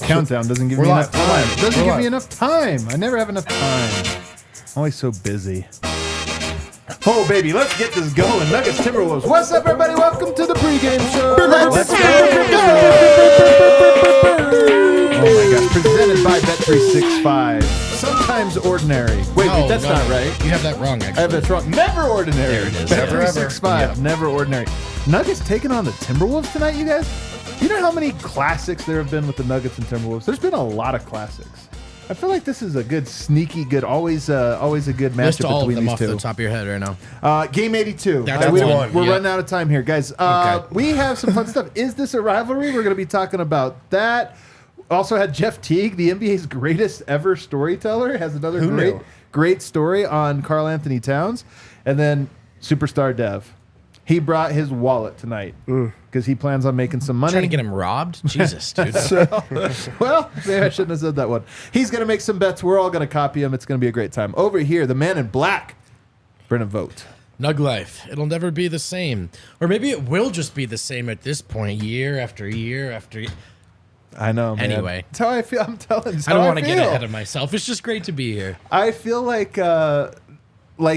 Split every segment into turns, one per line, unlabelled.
countdown doesn't give me enough time. It doesn't give me enough time. I never have enough time. Always so busy. Oh, baby, let's get this going. Nuggets Timberwolves. What's up, everybody? Welcome to the pregame show. Let's go. Oh, my gosh. Presented by Bet365. Sometimes ordinary. Wait, that's not right.
You have that wrong, actually.
I have that wrong. Never ordinary.
There it is.
Bet365. Never ordinary. Nuggets taking on the Timberwolves tonight, you guys? You know how many classics there have been with the Nuggets and Timberwolves? There's been a lot of classics. I feel like this is a good, sneaky, good, always a good matchup
all
between
of them
these
off
two.
The top of your head right now.
Game 82.
We're
running out of time here, guys. We have some fun stuff. Is this a rivalry? We're going to be talking about that. Also had Jeff Teague, the NBA's greatest ever storyteller, has another great story on Karl Anthony Towns. And then Superstar Dev. He brought his wallet tonight because he plans on making some money.
Trying to get him robbed? Jesus, dude.
Well, maybe I shouldn't have said that one. He's going to make some bets. We're all going to copy him. It's going to be a great time. Over here, the man in black, Brennan Vogt.
Nug life. It'll never be the same. Or maybe it will just be the same at this point, year after year after year.
I know, man.
Anyway.
That's how I feel. I'm telling you.
I don't want to get ahead of myself. It's just great to be here.
I feel like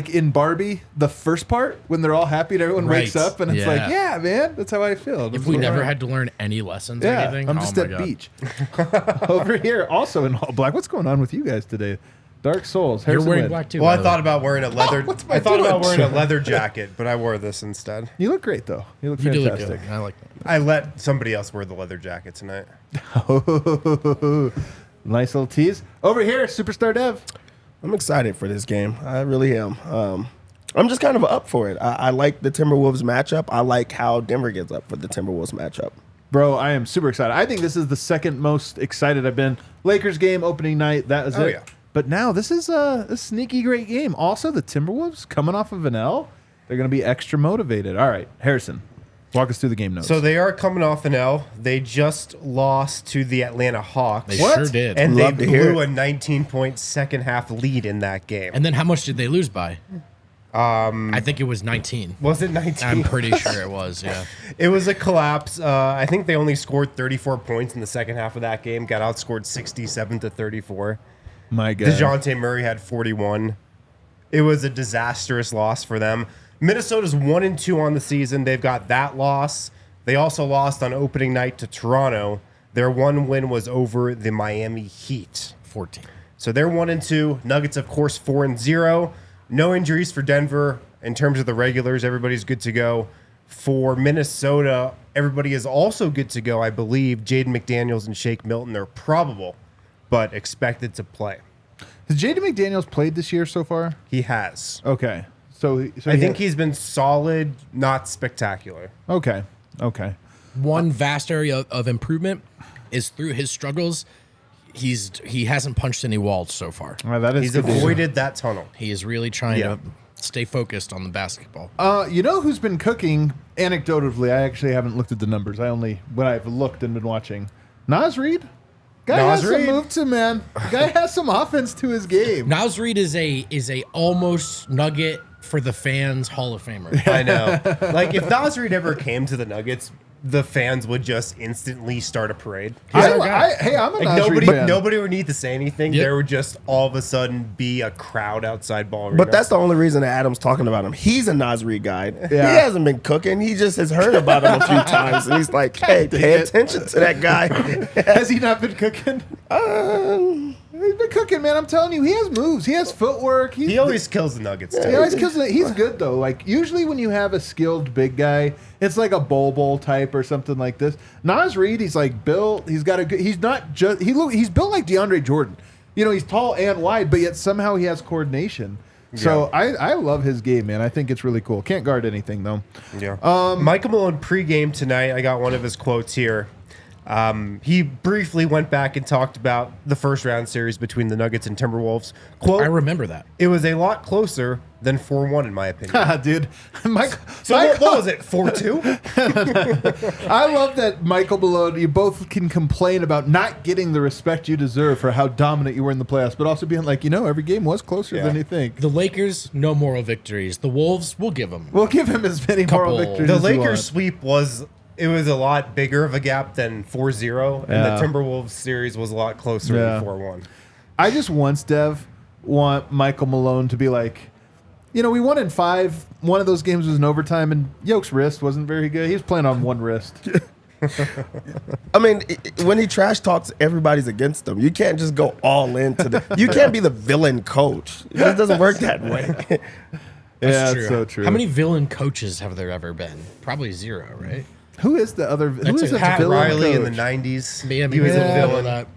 in Barbie, the first part, when they're all happy and everyone wakes up, and it's like, yeah, man, that's how I feel.
If we never had to learn any lessons or anything,
I'm just at beach. Over here, also in all black. What's going on with you guys today? Dark Souls.
You're wearing black too.
Well, I thought about wearing a leather.
I thought
about wearing a leather jacket, but I wore this instead.
You look great, though. You look
You
fantastic.
do look good. I like that.
I let somebody else wear the leather jacket tonight.
Nice little tease. Over here, Superstar Dev.
I'm excited for this game. I really am. I'm just kind of up for it. I like the Timberwolves matchup. I like how Denver gets up for the Timberwolves matchup.
Bro, I am super excited. I think this is the second most excited I've been. Lakers game, opening night, that was it.
Yeah.
But now this is a sneaky great game. Also, the Timberwolves coming off of an L, they're going to be extra motivated. All right, Harrison, walk us through the game notes.
So they are coming off an L. They just lost to the Atlanta Hawks.
They sure did.
And
Love
they
to hear
blew a 19-point second half lead in that game.
And then how much did they lose by? I think it was 19.
Was it 19?
I'm pretty sure it was, yeah.
It was a collapse. I think they only scored 34 points in the second half of that game. Got outscored 67-34.
My God.
DeJounte Murray had 41. It was a disastrous loss for them. Minnesota's 1-2 on the season. They've got that loss. They also lost on opening night to Toronto. Their one win was over the Miami Heat.
14.
So they're 1-2. Nuggets, of course, 4-0. No injuries for Denver in terms of the regulars. Everybody's good to go. For Minnesota, everybody is also good to go. I believe Jaden McDaniels and Shake Milton are probable, but expected to play.
Has Jaden McDaniels played this year so far?
He has.
Okay. So
I think he's been solid, not spectacular.
Okay.
One vast area of improvement is through his struggles. He hasn't punched any walls so far.
That is
He's
good to hear.
avoided that tunnel.
He is really trying to stay focused on the basketball.
You know who's been cooking? Anecdotally, I actually haven't looked at the numbers. When I've looked and been watching. Nas Reed? Guy has some move to, man. Guy has some offense to his game.
Naz Reid is a almost Nugget for the fans Hall of Famer.
I know. Like, if Nas Reed ever came to the Nuggets, the fans would just instantly start a parade.
I'm a Nas Reed fan.
Nobody would need to say anything.
Yep.
There would just all of a sudden be a crowd outside ball arena.
But that's the only reason that Adam's talking about him. He's a Nas Reed guy.
Yeah.
He hasn't been cooking. He just has heard about him a few times. And he's like, hey, pay attention to that guy.
Has he not been cooking? He's been cooking, man. I'm telling you, he has moves. He has footwork.
He always kills the Nuggets, too.
He always kills it. He's good, though. Like, usually when you have a skilled big guy, it's like a Bowl type or something like this. Nas Reed, he's like built. He's got a good. He's not just. He's built like DeAndre Jordan. You know, he's tall and wide, but yet somehow he has coordination. So I love his game, man. I think it's really cool. Can't guard anything, though.
Yeah. Michael Malone pregame tonight. I got one of his quotes here. He briefly went back and talked about the first round series between the Nuggets and Timberwolves. Quote,
I remember that.
It was a lot closer than 4-1, in my opinion.
Dude.
What was it, 4-2?
I love that Michael Malone, you both can complain about not getting the respect you deserve for how dominant you were in the playoffs, but also being like, every game was closer than you think.
The Lakers, no moral victories. The Wolves, we'll give them.
We'll give him as many moral victories
The
as he
Lakers
wants.
sweep was it was a lot bigger of a gap than 4-0, and the Timberwolves series was a lot closer than 4-1.
I just want Michael Malone to be like, we won in 5. One of those games was in overtime, and Yoke's wrist wasn't very good. He was playing on one wrist.
I mean, when he trash talks, everybody's against him. You can't just go all into you can't be the villain coach. It just doesn't work that way.
That's so true.
How many villain coaches have there ever been? Probably 0, right?
Who is the other? Who is
Pat
villain
Riley
coach?
in the 90s.
Yeah,
he was a villain.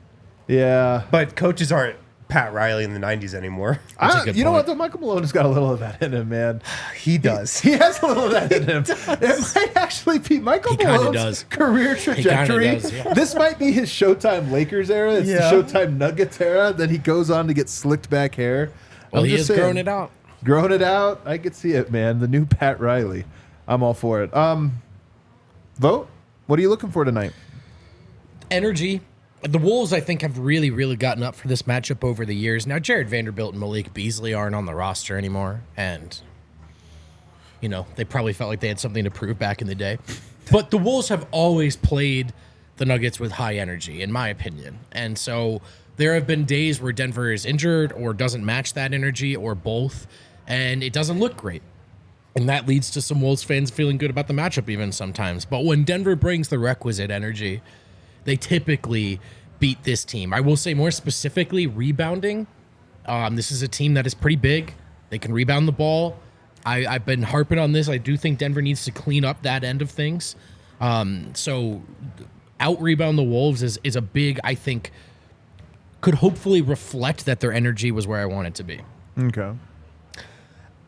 Yeah.
But coaches aren't Pat Riley in the 90s anymore.
You know what, though? Michael Malone has got a little of that in him, man.
He does.
He has a little of that in him. It might actually be Michael Malone's career trajectory.
Does, yeah.
This might be his Showtime Lakers era. It's the Showtime Nuggets era. Then he goes on to get slicked back hair.
Well, he has grown it out.
Growing it out. I could see it, man. The new Pat Riley. I'm all for it. Vogt, what are you looking for tonight?
Energy. The Wolves, I think, have really, really gotten up for this matchup over the years. Now, Jared Vanderbilt and Malik Beasley aren't on the roster anymore, and, they probably felt like they had something to prove back in the day. But the Wolves have always played the Nuggets with high energy, in my opinion. And so there have been days where Denver is injured or doesn't match that energy or both, and it doesn't look great. And that leads to some Wolves fans feeling good about the matchup even sometimes. But when Denver brings the requisite energy, they typically beat this team. I will say more specifically, rebounding. This is a team that is pretty big. They can rebound the ball. I've been harping on this. I do think Denver needs to clean up that end of things. So out-rebound the Wolves is a big, I think, could hopefully reflect that their energy was where I want it to be.
Okay.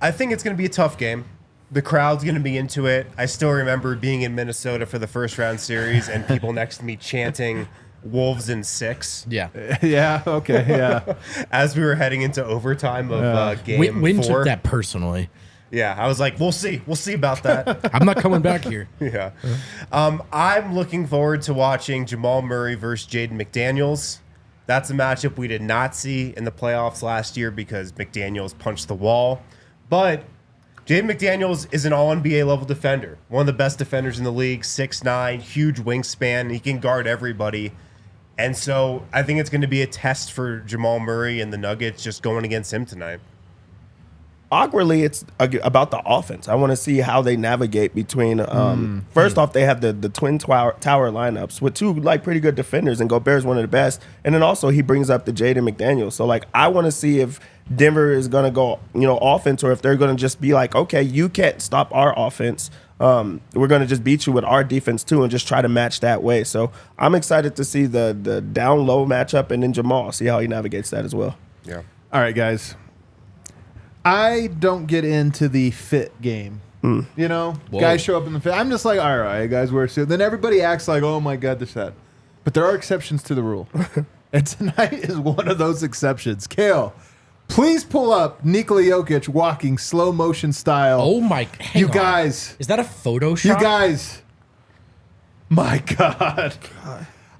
I think it's going to be a tough game. The crowd's going to be into it. I still remember being in Minnesota for the first round series and people next to me chanting Wolves in 6.
Yeah.
Yeah, okay, yeah.
As we were heading into overtime of game
Win
4.
took that personally.
Yeah, I was like, we'll see. We'll see about that.
I'm not coming back here.
Yeah. I'm looking forward to watching Jamal Murray versus Jaden McDaniels. That's a matchup we did not see in the playoffs last year because McDaniels punched the wall. But Jaden McDaniels is an all-NBA level defender. One of the best defenders in the league, 6'9", huge wingspan. He can guard everybody. And so I think it's going to be a test for Jamal Murray and the Nuggets just going against him tonight.
Awkwardly, it's about the offense. I want to see how they navigate between. First off, they have the twin tower lineups with 2 pretty good defenders, and Gobert's one of the best. And then also he brings up the Jaden McDaniels. So I want to see if Denver is going to go offense, or if they're going to just be like, okay, you can't stop our offense. We're going to just beat you with our defense too, and just try to match that way. So I'm excited to see the down low matchup, and then Jamal, see how he navigates that as well.
Yeah.
All right, guys. I don't get into the fit game. Guys show up in the fit. I'm just like, all right, guys, wear a suit. Then everybody acts like, oh my God, this that. But there are exceptions to the rule. And tonight is one of those exceptions. Kale, please pull up Nikola Jokic walking slow motion style.
Oh my!
You guys,
is that a Photoshop?
You guys, my God.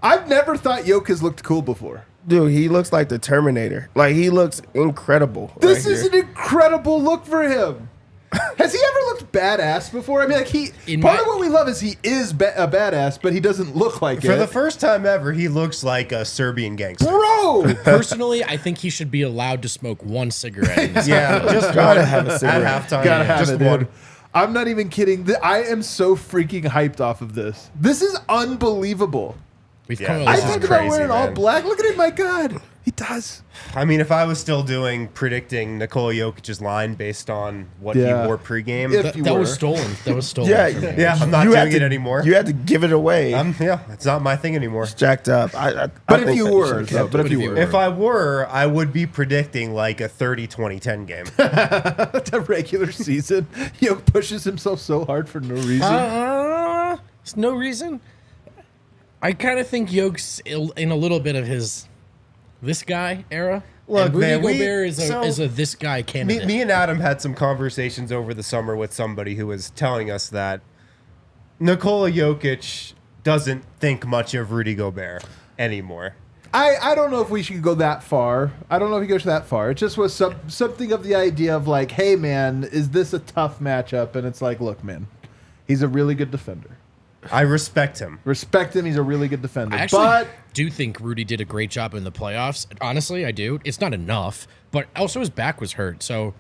I've never thought Jokic has looked cool before.
Dude, he looks like the Terminator. He looks incredible.
This is an incredible look for him. Has he ever looked badass before? I mean, part of what we love is he is a badass, but he doesn't look like it.
For the first time ever, he looks like a Serbian gangster.
Bro!
Personally, I think he should be allowed to smoke 1 cigarette in this
just
gotta have a cigarette.
At halftime.
Gotta have
just
it,
one.
dude. I'm not even kidding. I am so freaking hyped off of this. This is unbelievable.
We've
Yeah,
come a
this
I
long
is
think
way.
about
crazy,
wearing all
man.
black. Look at it, my God. He does.
I mean, if I was still predicting Nikola Jokic's line based on what
Yeah.
he wore pregame,
If you
That
were.
was stolen. That was stolen.
Yeah,
from me.
yeah, I'm not
You had
doing it
to-
anymore.
You had to give it away.
It's not my thing anymore.
Jacked up.
But if you were, though, but if you were.
If I were, I would be predicting like a 30-20-10 game.
The regular season, pushes himself so hard for no reason.
There's no reason. I kind of think Yoke's in a little bit of his this guy era.
Look,
and Rudy
man,
Gobert is a this guy candidate.
Me and Adam had some conversations over the summer with somebody who was telling us that Nikola Jokic doesn't think much of Rudy Gobert anymore.
I don't know if we should go that far. I don't know if he goes that far. It just was something of the idea of like, hey, man, is this a tough matchup? And it's like, look, man, he's a really good defender.
I respect him.
Respect him. He's a really good defender.
I actually
But
do think Rudy did a great job in the playoffs. Honestly, I do. It's not enough, but also his back was hurt. So,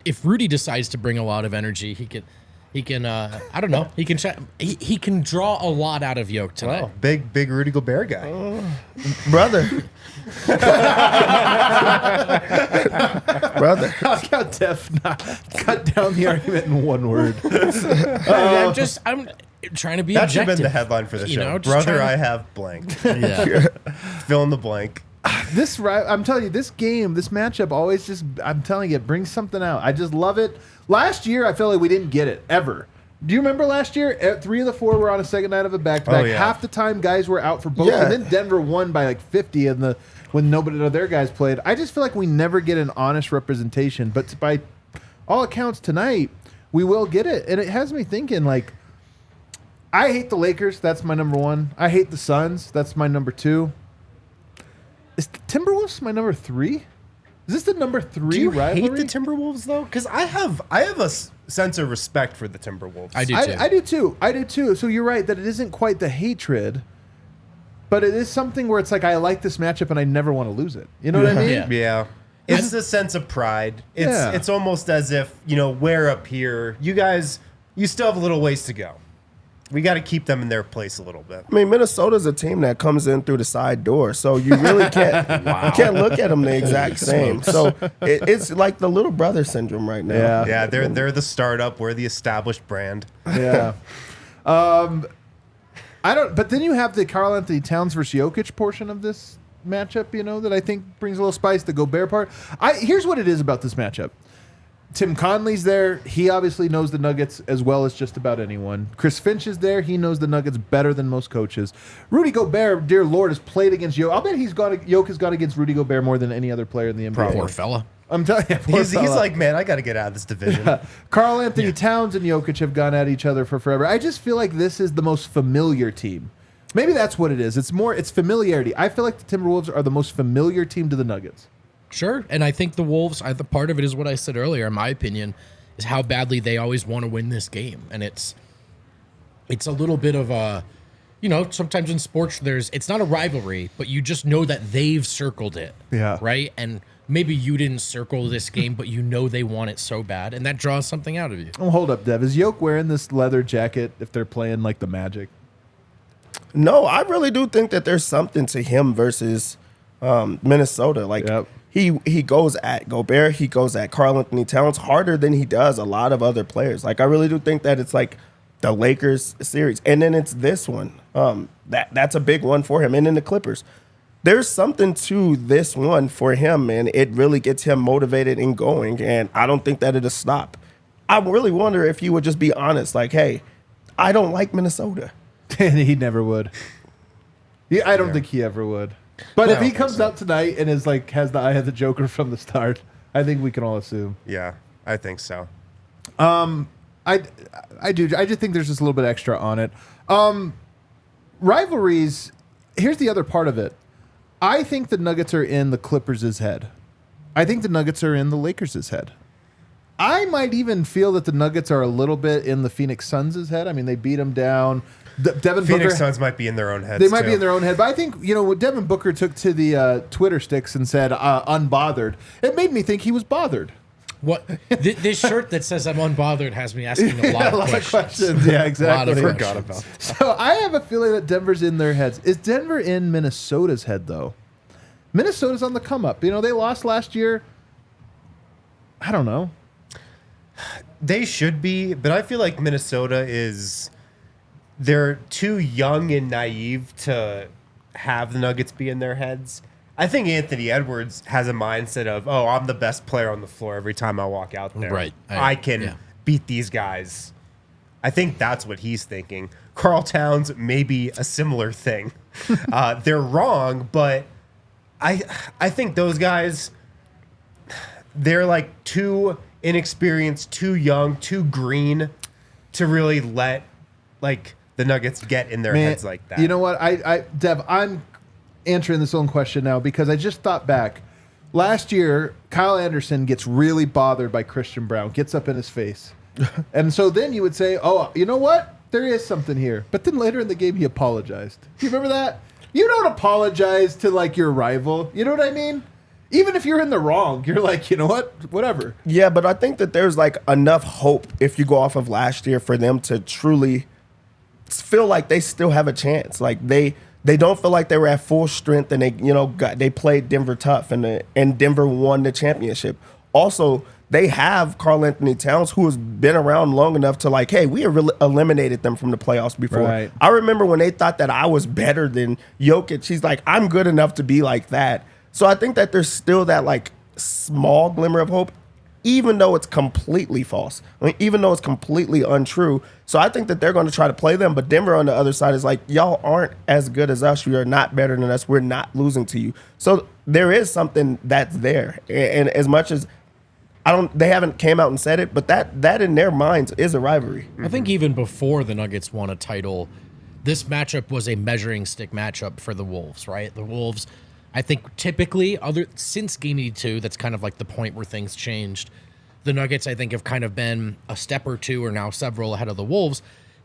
if Rudy decides to bring a lot of energy, he can. I don't know. He can draw a lot out of Vogt tonight.
Oh, big Rudy Gobert guy.
Brother. Brother.
I like how Def cut down the argument in one word.
I'm trying to be
That should
objective.
have been the headline for the show.
just
Brother,
trying
I have blank.
Yeah.
Fill in the blank.
I'm telling you, this matchup always I'm telling you, it brings something out. I just love it. Last year, I felt like we didn't get it, ever. Do you remember last year? 3 of the 4 were on a second night of a back-to-back.
Oh, yeah.
Half the time, guys were out for both.
Yeah.
And then Denver won by like 50 when nobody of their guys played. I just feel like we never get an honest representation. But by all accounts, tonight, we will get it. And it has me thinking, like, I hate the Lakers. That's my number 1. I hate the Suns. That's my number 2. Is the Timberwolves my number 3? Is this the number 3
Do you
rivalry?
hate the Timberwolves though? Because I have a sense of respect for the Timberwolves.
I do too.
I do too. So you're right that it isn't quite the hatred, but it is something where it's like I like this matchup and I never want to lose it. You know what I mean?
Yeah.
Yeah. It's a sense of pride. It's almost as if, we're up here. You guys, you still have a little ways to go. We got to keep them in their place a little bit.
I mean, Minnesota's a team that comes in through the side door, so you really can't you can't look at them the exact same. So it's like the little brother syndrome right now.
Yeah, they're the startup. We're the established brand.
Yeah. But then you have the Karl Anthony Towns versus Jokic portion of this matchup, that I think brings a little spice. The Gobert part. Here's what it is about this matchup. Tim Conley's there. He obviously knows the Nuggets as well as just about anyone. Chris Finch is there. He knows the Nuggets better than most coaches. Rudy Gobert, dear Lord, has played against Jokic. I'll bet Jokic has gone against Rudy Gobert more than any other player in the NBA.
Poor fella.
I'm telling you.
He's like, man, I got to get out of this division.
Karl Anthony Towns and Jokic have gone at each other for forever. I just feel like this is the most familiar team. Maybe that's what it is. It's familiarity. I feel like the Timberwolves are the most familiar team to the Nuggets.
Sure, and I think the Wolves, part of it is what I said earlier, in my opinion, is how badly they always want to win this game. And it's a little bit of a, sometimes in sports it's not a rivalry, but you just know that they've circled it.
Yeah.
Right? And maybe you didn't circle this game, but they want it so bad, and that draws something out of you.
Oh, hold up, Dev. Is Jokic wearing this leather jacket if they're playing like the Magic?
No, I really do think that there's something to him versus Minnesota. Like,
Yep.
He goes at Gobert, he goes at Karl Anthony Towns harder than he does a lot of other players. Like, I really do think that it's like the Lakers series, and then it's this one. That's a big one for him, and then the Clippers. There's something to this one for him, and it really gets him motivated and going. And I don't think that it'll stop. I really wonder if he would just be honest, like, hey, I don't like Minnesota.
And he never would. I don't think he ever would. But if he comes out tonight and is like has the eye of the Joker from the start, I think we can all assume.
Yeah, I think so.
I do. I just think there's just a little bit extra on it. Rivalries. Here's the other part of it. I think the Nuggets are in the Clippers' head. I think the Nuggets are in the Lakers' head. I might even feel that the Nuggets are a little bit in the Phoenix Suns' head. I mean, they beat them down. Devin
Phoenix
Booker,
Suns might be in their own heads.
They might
too.
be in their own head. But I think, what Devin Booker took to the Twitter sticks and said, unbothered, it made me think he was bothered.
What this shirt that says I'm unbothered has me asking a lot of questions.
Yeah, exactly.
A lot of
Forgot
questions.
about that.
So I have a feeling that Denver's in their heads. Is Denver in Minnesota's head, though? Minnesota's on the come up. They lost last year. I don't know.
They should be, but I feel like Minnesota they're too young and naive to have the Nuggets be in their heads. I think Anthony Edwards has a mindset of, oh, I'm the best player on the floor every time I walk out there.
Right.
I can beat these guys. I think that's what he's thinking. Karl Towns may be a similar thing. They're wrong, but I think those guys, they're like too inexperienced, too young, too green to really let the Nuggets get in their heads like that.
You know what? Dev, I'm answering this own question now because I just thought back. Last year, Kyle Anderson gets really bothered by Christian Brown, gets up in his face. And so then you would say, oh, you know what? there is something here. But then later in the game, he apologized. Do you remember that? You don't apologize to like your rival. You know what I mean? Even if you're in the wrong, you're like, you know what? Whatever.
Yeah, but I think that there's like enough hope if you go off of last year for them to truly feel like they still have a chance. Like they don't feel like they were at full strength, and they played Denver tough, and Denver won the championship. Also, they have Karl Anthony Towns, who has been around long enough to like, hey, we eliminated them from the playoffs before.
Right.
I remember when they thought that I was better than Jokic. He's like, I'm good enough to be like that. So I think that there's still that like small glimmer of hope, even though it's completely false. I mean, even though it's completely untrue. So I think that they're going to try to play them. But Denver on the other side is like, y'all aren't as good as us. You are not better than us. We're not losing to you. So there is something that's there. And as much as they haven't came out and said it, but that in their minds is a rivalry.
I think even before the Nuggets won a title, this matchup was a measuring stick matchup for the Wolves, right? The Wolves, I think typically since Game 82, that's kind of like the point where things changed. The Nuggets, I think, have kind of been a step or two or now several ahead of the Wolves.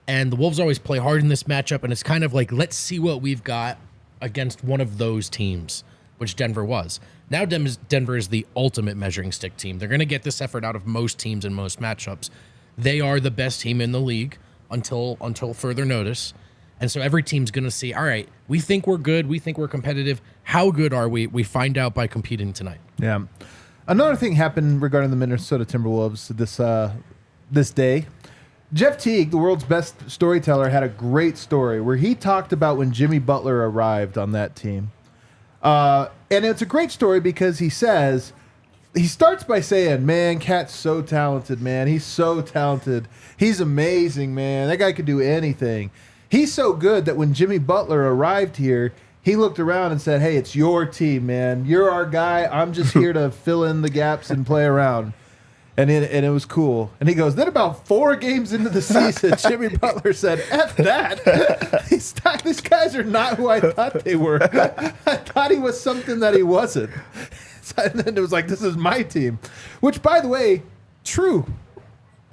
And the Wolves always play hard in this matchup, and it's kind of like, let's see what we've got against one of those teams, which Denver was. Now Denver is the ultimate measuring stick team. They're going to get this effort out of most teams in most matchups. They are the best team in the league until further notice. And so every team's going to see, all right, we think we're good. We think we're competitive. How good are we? We find out by competing tonight.
Yeah. Another thing happened regarding the Minnesota Timberwolves this day. Jeff Teague, the world's best storyteller, had a great story where he talked about when Jimmy Butler arrived on that team. And it's a great story because he starts by saying, man, Cat's so talented, man. He's so talented. He's amazing, man. That guy could do anything. He's so good that when Jimmy Butler arrived here, he looked around and said, hey, it's your team, man. You're our guy. I'm just here to fill in the gaps and play around. And it was cool. And he goes, then about 4 games into the season, Jimmy Butler said, F that. These guys are not who I thought they were. I thought he was something that he wasn't. And then it was like, this is my team. Which, by the way, true.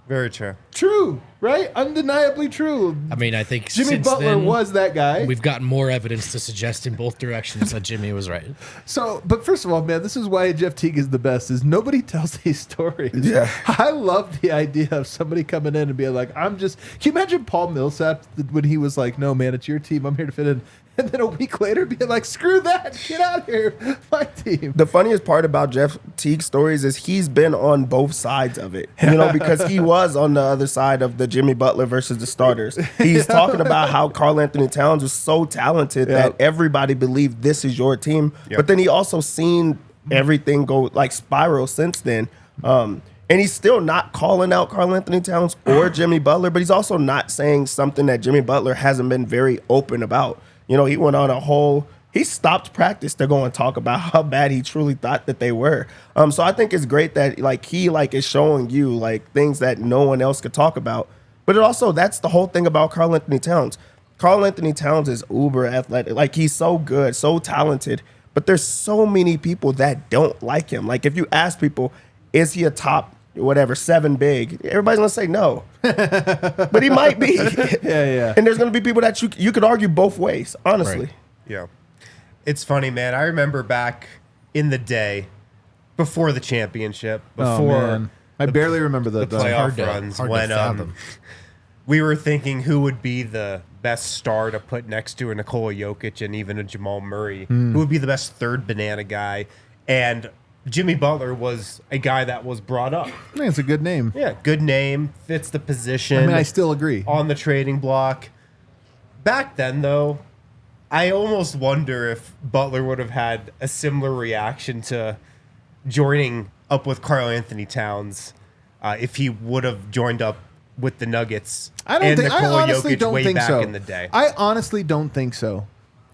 Very true.
True, right? Undeniably true.
I mean, I think
Jimmy
since
Butler
then,
was that guy.
we've gotten more evidence to suggest in both directions that Jimmy was right.
So, but first of all, man, this is why Jeff Teague is the best, is nobody tells these stories.
Yeah.
I love the idea of somebody coming in and being like, can you imagine Paul Millsap when he was like, no, man, it's your team. I'm here to fit in. And then a week later being like, screw that. Get out of here. My team.
The funniest part about Jeff Teague's stories is he's been on both sides of it, because he was on the other side of the Jimmy Butler versus the starters. He's talking about how Karl Anthony Towns was so talented that everybody believed this is your team. But then he also seen everything go like spiral since then. And he's still not calling out Karl Anthony Towns or Jimmy Butler, but he's also not saying something that Jimmy Butler hasn't been very open about. He went on he stopped practice to go and talk about how bad he truly thought that they were. So I think it's great that he is showing you things that no one else could talk about. But that's the whole thing about Karl Anthony Towns. Karl Anthony Towns is uber athletic. He's so good, so talented, but there's so many people that don't like him. If you ask people, is he a top 7 big? Everybody's gonna say no, but he might be.
Yeah.
And there's gonna be people that you could argue both ways, honestly.
Right.
Yeah. It's funny, man. I remember back in the day, before the championship, before
I barely remember
the playoff runs, when we were thinking who would be the best star to put next to a Nikola Jokic and even a Jamal Murray, who would be the best third banana guy, and Jimmy Butler was a guy that was brought up.
I think it's a good name.
Yeah, good name, fits the position.
I still agree.
On the trading block. Back then, though, I almost wonder if Butler would have had a similar reaction to joining up with Karl Anthony Towns if he would have joined up with the Nuggets
I
Nikola
honestly
Jokic
don't
way
think
back
so.
in the day.
I honestly don't think so.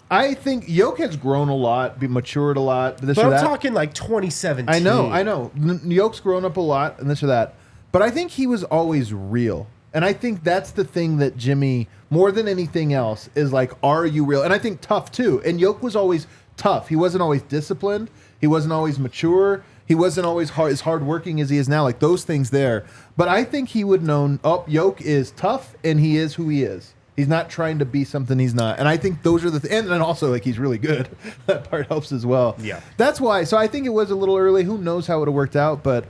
I think Jokic has grown a lot, matured a lot.
But I'm talking 2017.
I know. Jokic's grown up a lot and this or that. But I think he was always real. And I think that's the thing that Jimmy, more than anything else, is are you real? And I think tough too. And Jokic was always tough. He wasn't always disciplined. He wasn't always mature. He wasn't always as hardworking as he is now. Like those things there. But I think he would know. Yoke is tough, and he is who he is. He's not trying to be something he's not. And I think those are and also like he's really good. That part helps as well.
Yeah.
That's why. So I think it was a little early. Who knows how it would have worked out? But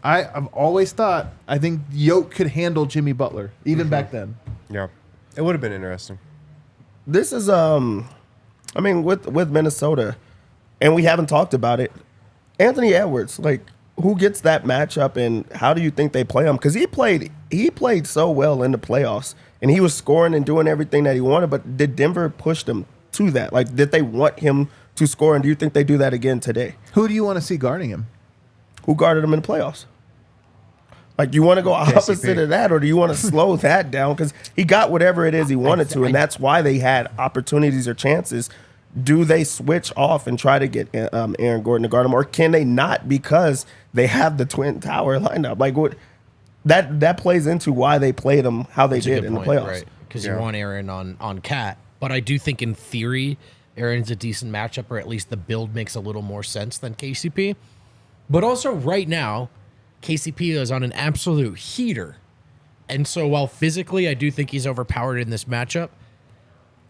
I've always thought I think Yoke could handle Jimmy Butler even back then.
Yeah. It would have been interesting.
This is with Minnesota, and we haven't talked about it. Anthony Edwards, like, who gets that matchup, and how do you think they play him? Because he played so well in the playoffs, and he was scoring and doing everything that he wanted. But did Denver push them to that? Like, did they want him to score? And do you think they do that again today?
Who do you want to see guarding him?
Who guarded him in the playoffs? Like, do you want to go opposite of that, or do you want to slow that down? Because he got whatever it is he wanted to, and that's why they had opportunities or chances. Do they switch off and try to get Aaron Gordon to guard him, or can they not because they have the Twin Tower lineup? Like, what that plays into why they played him how they did in the playoffs.
Right? Because you want Aaron on Cat. But I do think in theory, Aaron's a decent matchup, or at least the build makes a little more sense than KCP. But also right now, KCP is on an absolute heater. And so while physically I do think he's overpowered in this matchup,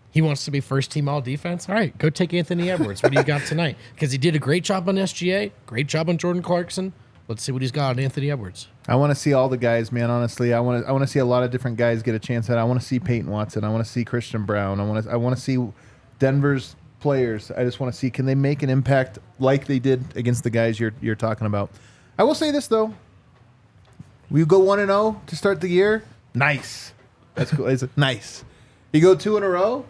he wants to be first team all defense. All right, go take Anthony Edwards. What do you got tonight? Because he did a great job on SGA, great job on Jordan Clarkson. Let's see what he's got on Anthony Edwards.
I want to see all the guys, man. Honestly, I want to see a lot of different guys get a chance at it. I want to see Peyton Watson. I want to see Christian Brown. I want to see Denver's players. I just want to see, can they make an impact like they did against the guys you're talking about. I will say this though. We go 1-0 to start the year. Nice. That's cool. It's nice. You go 2 in a row.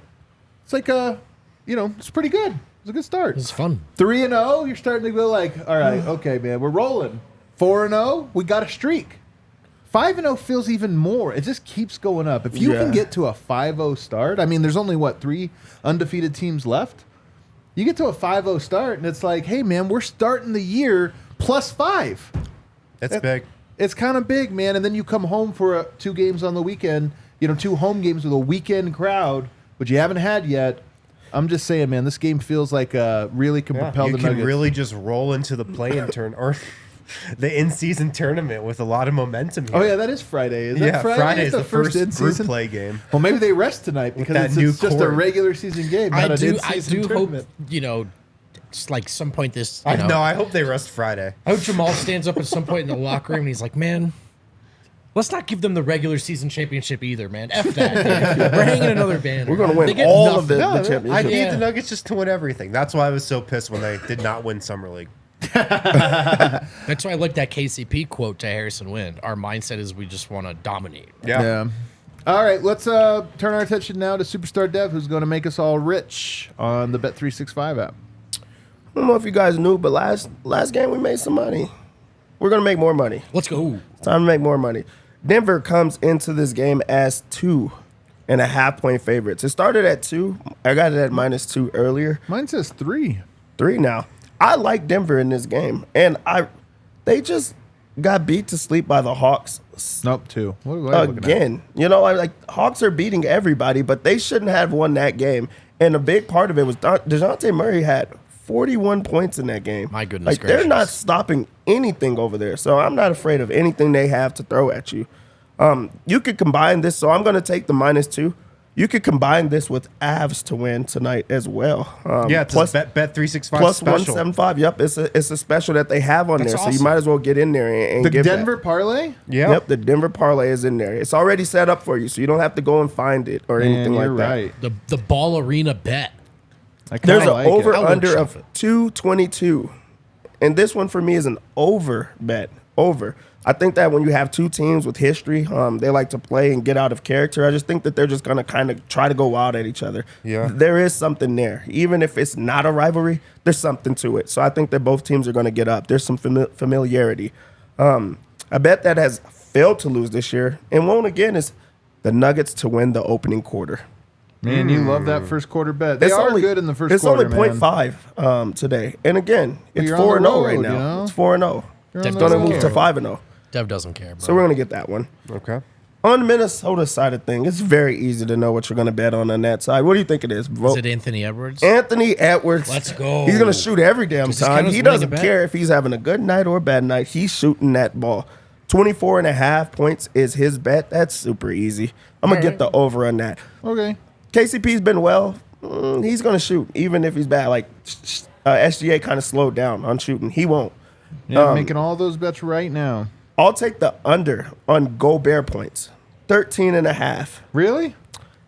It's like it's pretty good. It's a good start.
It's fun.
3-0, you're starting to go like, all right, okay, man, we're rolling. 4-0, we got a streak. 5-0 feels even more. It just keeps going up. If you can get to a 5-0 start, I mean, there's only 3 undefeated teams left. You get to a 5-0 start, and it's like, hey, man, we're starting the year +5.
That's big.
It's kind of big, man. And then you come home for 2 games on the weekend. 2 home games with a weekend crowd, which you haven't had yet. I'm just saying, man, this game feels like really can propel the Nuggets.
You can really just roll into the play-in turn or the in-season tournament with a lot of momentum here.
Oh, yeah, that is Friday. Is that Friday?
Friday is the first
in-season
group play game.
Well, maybe they rest tonight because it's just a regular season game, not an in-season tournament.
Hope, it's like some point this.
I hope they rest Friday.
I hope Jamal stands up at some point in the locker room and he's like, man, let's not give them the regular season championship either, man. F that. Man. We're hanging another banner.
We're going to win all of the championship.
I need the Nuggets just to win everything. That's why I was so pissed when they did not win Summer League.
That's why I like that KCP quote to Harrison Wind. Our mindset is we just want to dominate.
Yeah. All right, let's turn our attention now to Superstar Dev, who's going to make us all rich on the Bet365 app.
I don't know if you guys knew, but last game we made some money. We're going to make more money.
Let's go.
It's time to make more money. Denver comes into this game as 2.5 point favorites. It started at 2. I got it at -2 earlier.
Mine says 3.
3 now. I like Denver in this game, and they just got beat to sleep by the Hawks.
Nope, 2. What am I
again? Hawks are beating everybody, but they shouldn't have won that game. And a big part of it was DeJounte Murray had 41 points in that game.
My goodness gracious.
They're not stopping anything over there. So I'm not afraid of anything they have to throw at you. You could combine this. So I'm going to take the -2. You could combine this with Avs to win tonight as well.
It's plus Bet365
plus
special.
175. Yep, it's a special that they have on there.
Awesome.
So you might as well get in there and
the
give
Denver
that.
parlay?
Yep, the Denver parlay is in there. It's already set up for you, so you don't have to go and find it or anything like that.
Right.
The ball arena bet.
There's an over
I
under
would
of 222. And this one for me is an over bet. Over. I think that when you have 2 teams with history, they like to play and get out of character. I just think that they're just going to kind of try to go wild at each other.
Yeah.
There is something there. Even if it's not a rivalry, there's something to it. So I think that both teams are going to get up. There's some familiarity. I bet that has failed to lose this year and won't again is the Nuggets to win the opening quarter.
Man, you love that first quarter bet. They are good in the first quarter,
It's only 0.5 today. And again, it's
you're
4-0
on
right
the road,
now.
you know?
It's 4-0.
Dev
It's going to
doesn't
move to
care.
5-0.
Dev doesn't care, bro.
So we're going to get that one.
Okay.
On the Minnesota side of things, it's very easy to know what you're going to bet on that side. What do you think it is?
Is it Anthony Edwards?
Anthony Edwards.
Let's go.
He's going to shoot every damn
Does this
time.
count as
He
winning a
doesn't
bet?
care if he's having a good night or a bad night. He's shooting that ball. 24.5 points is his bet. That's super easy. I'm going to get the over on that.
Okay.
KCP's been well. He's going to shoot, even if he's bad. Like, SGA kind of slowed down on shooting. He won't.
Yeah, I'm making all those bets right now.
I'll take the under on Gobert points. 13.5.
Really?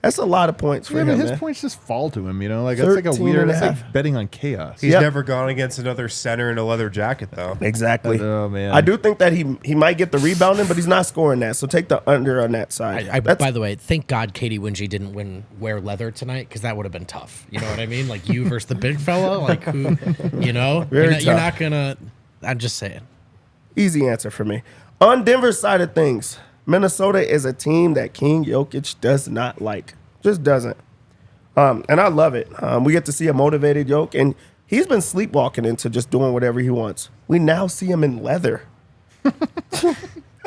That's a lot of points for
Yeah,
him,
but his
man.
points just fall to him, you know? Like, that's like a
13
weird,
and a
it's
half.
like betting on chaos.
He's
Yep.
never gone against another center in a leather jacket, though.
Exactly.
Oh, man.
I do think that he might get the rebounding, but he's not scoring that. So take the under on that side.
By the way, thank God Katie Wingy didn't wear leather tonight because that would have been tough. You know what I mean? Like you versus the big fella. Like who? You know,
Very
you're
tough.
not gonna. I'm just saying.
Easy answer for me. On Denver's side of things, Minnesota is a team that King Jokic does not like. Just doesn't. And I love it. We get to see a motivated Jokic, and he's been sleepwalking into just doing whatever he wants. We now see him in leather.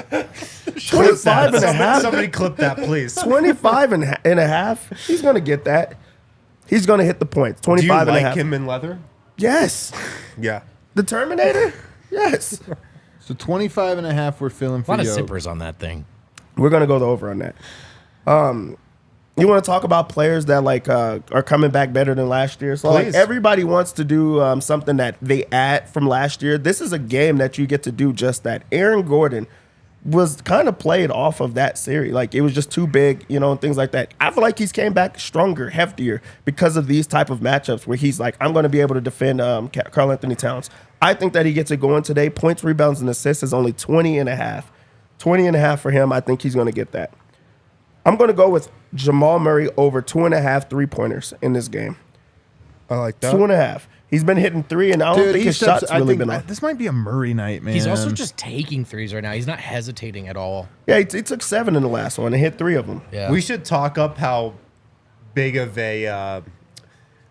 25 and a half.
Somebody clip that, please.
25 and a half. He's going to get that. He's going to hit the points.
Do you
25 and a
like
half.
him in leather?
Yes.
Yeah.
The Terminator? Yes.
So 25 and a half we're feeling
A
for
lot of
Yo.
zippers on that thing.
We're going to go the over on that. You want to talk about players that like are coming back better than last year? So like
Please.
everybody wants to do something that they add from last year. This is a game that you get to do just that. Aaron Gordon was kind of played off of that series. Like it was just too big, you know, and things like that. I feel like he's came back stronger, heftier because of these type of matchups where he's like, I'm going to be able to defend Karl Anthony Towns. I think that he gets it going today. Points, rebounds, and assists is only 20 and a half. 20 and a half for him. I think he's going to get that. I'm going to go with Jamal Murray over 2.5 3-pointers in this game.
I like that.
2.5. He's been hitting three, and I don't think his shots really been off.
This might be a Murray night, man.
He's also just taking threes right now. He's not hesitating at all.
Yeah, he took 7 in the last one and hit 3 of them.
Yeah.
We should talk up how big of a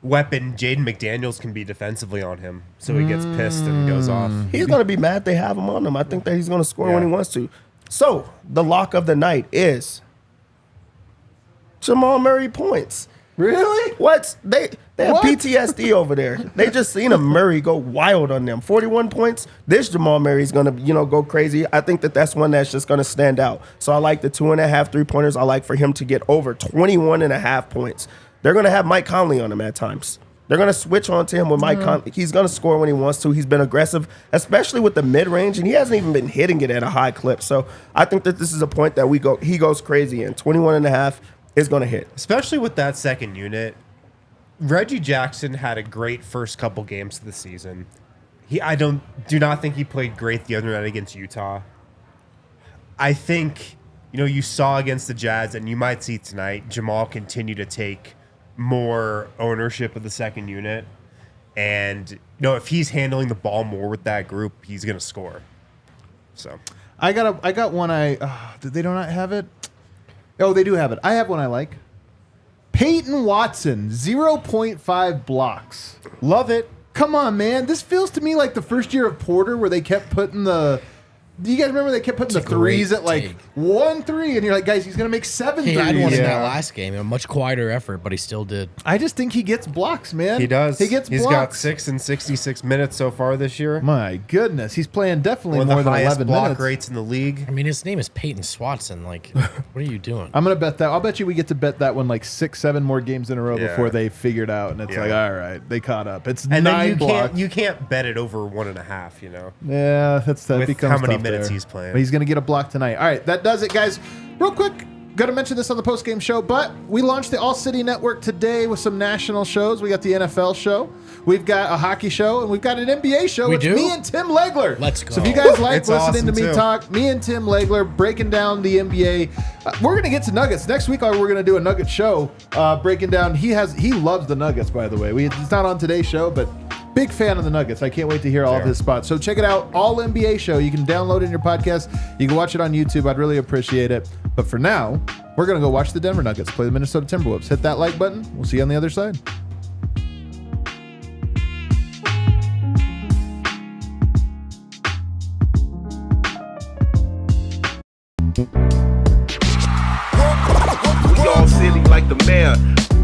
weapon Jaden McDaniels can be defensively on him. So he gets pissed and goes off.
He's going to be mad they have him on him. I think that he's going to score when
Yeah.
he wants to. So, the lock of the night is Jamal Murray points.
Really?
What? They have
What?
PTSD over there. They just seen a Murray go wild on them. 41 points. This Jamal Murray's going to, go crazy. I think that that's one that's just going to stand out. So I like the 2.5 3-pointers. I like for him to get over 21.5 points. They're going to have Mike Conley on him at times. They're going to switch on to him with Mike Conley. He's going to score when he wants to. He's been aggressive, especially with the mid-range, and he hasn't even been hitting it at a high clip. So I think that this is a point that he goes crazy in. 21.5 is going to hit.
Especially with that second unit. Reggie Jackson had a great first couple games of the season. I do not think he played great the other night against Utah. I think, you saw against the Jazz, and you might see tonight, Jamal continue to take more ownership of the second unit. And, if he's handling the ball more with that group, he's going to score. So
I got one. Did they not have it? Oh, they do have it. I have one I like. Peyton Watson, 0.5 blocks.
love it.
Come on, man. This feels to me like the first year of Porter where they kept putting the... Do you guys remember they kept putting the threes at like
take.
1 3? And you're like, guys, he's going to make 7
He
threes.
had one in
Yeah.
that last game. A much quieter effort, but he still did.
I just think he gets blocks, man.
He does.
He gets
He's
blocks.
got 6 in 66 minutes so far this year.
My goodness. He's playing definitely
One
more
of the
than
highest
11
block
minutes.
rates in the league.
I mean, his name is Peyton Swatson. Like, what are you doing?
I'm going to bet that. I'll bet you we get to bet that one like 6, 7 more games in a row
Yeah.
before they figured out. And it's
Yeah.
like, all right, they caught up. It's
And
9
then
blocks.
you can't bet it over 1.5,
Yeah, that
With
becomes
how many
tough
minutes
there.
he's playing.
But he's going to get a block tonight. All right, that does it, guys. Real quick, got to mention this on the postgame show, but we launched the All-City Network today with some national shows. We got the NFL show, we've got a hockey show, and we've got an NBA show.
We
It's
do?
me and Tim Legler.
Let's go.
So if you guys like
It's
listening to
awesome,
me
too.
talk, me and Tim Legler breaking down the NBA. We're going to get to Nuggets. Next week, we're going to do a Nugget show breaking down. He loves the Nuggets, by the way. It's not on today's show, but big fan of the Nuggets. I can't wait to hear all of his spots. So check it out, All NBA Show. You can download it in your podcast. You can watch it on YouTube. I'd really appreciate it. But for now, we're going to go watch the Denver Nuggets play the Minnesota Timberwolves. Hit that like button. We'll see you on the other side.
like the mayor.